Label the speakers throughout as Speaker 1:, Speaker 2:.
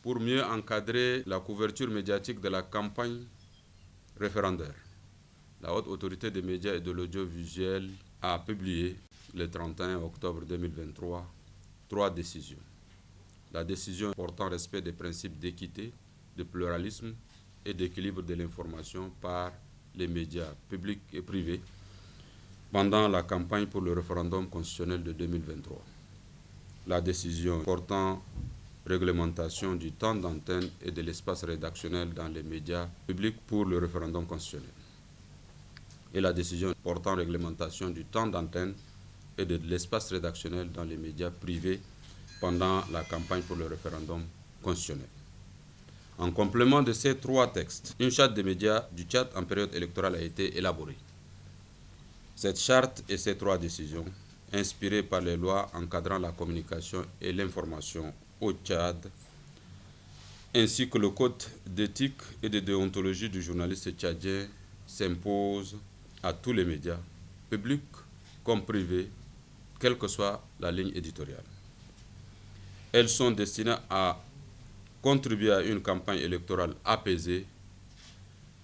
Speaker 1: pour mieux encadrer la couverture médiatique de la campagne référendaire. La Haute Autorité des médias et de l'audiovisuel a publié le 31 octobre 2023 3 décisions. La décision portant respect des principes d'équité, de pluralisme et d'équilibre de l'information par les médias publics et privés pendant la campagne pour le référendum constitutionnel de 2023. La décision portant réglementation du temps d'antenne et de l'espace rédactionnel dans les médias publics pour le référendum constitutionnel. Et la décision portant réglementation du temps d'antenne et de l'espace rédactionnel dans les médias privés pendant la campagne pour le référendum constitutionnel. En complément de ces 3 textes, une charte des médias du Tchad en période électorale a été élaborée. Cette charte et ces 3 décisions, inspirées par les lois encadrant la communication et l'information au Tchad, ainsi que le code d'éthique et de déontologie du journaliste tchadien, s'imposent à tous les médias, publics comme privés, quelle que soit la ligne éditoriale. Elles sont destinées à contribuer à une campagne électorale apaisée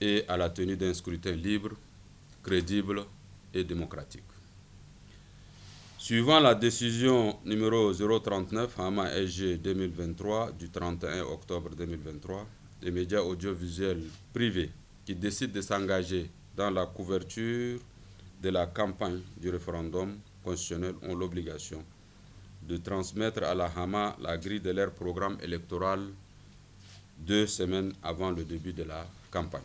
Speaker 1: et à la tenue d'un scrutin libre, crédible et démocratique. Suivant la décision numéro 039 Hama SG 2023 du 31 octobre 2023, les médias audiovisuels privés qui décident de s'engager dans la couverture de la campagne du référendum constitutionnel ont l'obligation de transmettre à la Hama la grille de leur programme électoral 2 semaines avant le début de la campagne.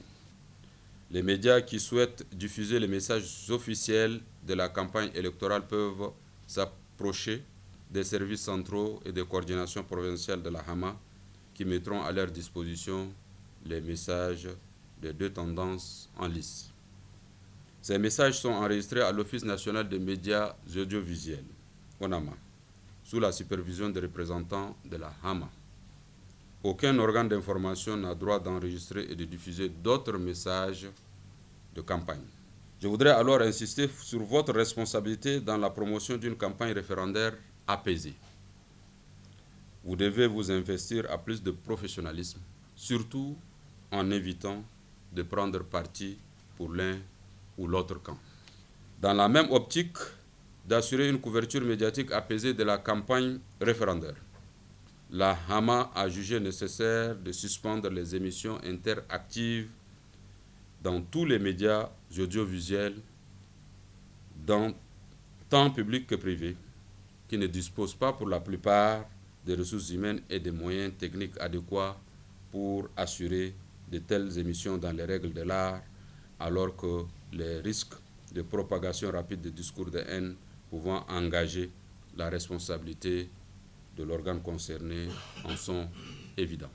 Speaker 1: Les médias qui souhaitent diffuser les messages officiels de la campagne électorale peuvent s'approcher des services centraux et des coordinations provinciales de la Hama qui mettront à leur disposition les messages des 2 tendances en lice. Ces messages sont enregistrés à l'Office national des médias audiovisuels, ONAMA, sous la supervision des représentants de la Hama. Aucun organe d'information n'a droit d'enregistrer et de diffuser d'autres messages de campagne. Je voudrais alors insister sur votre responsabilité dans la promotion d'une campagne référendaire apaisée. Vous devez vous investir à plus de professionnalisme, surtout en évitant de prendre parti pour l'un ou l'autre camp. Dans la même optique d'assurer une couverture médiatique apaisée de la campagne référendaire, la Hama a jugé nécessaire de suspendre les émissions interactives dans tous les médias audiovisuels, tant publics que privés, qui ne disposent pas pour la plupart des ressources humaines et des moyens techniques adéquats pour assurer de telles émissions dans les règles de l'art, alors que les risques de propagation rapide de discours de haine pouvant engager la responsabilité de l'organe concerné en sont évidents.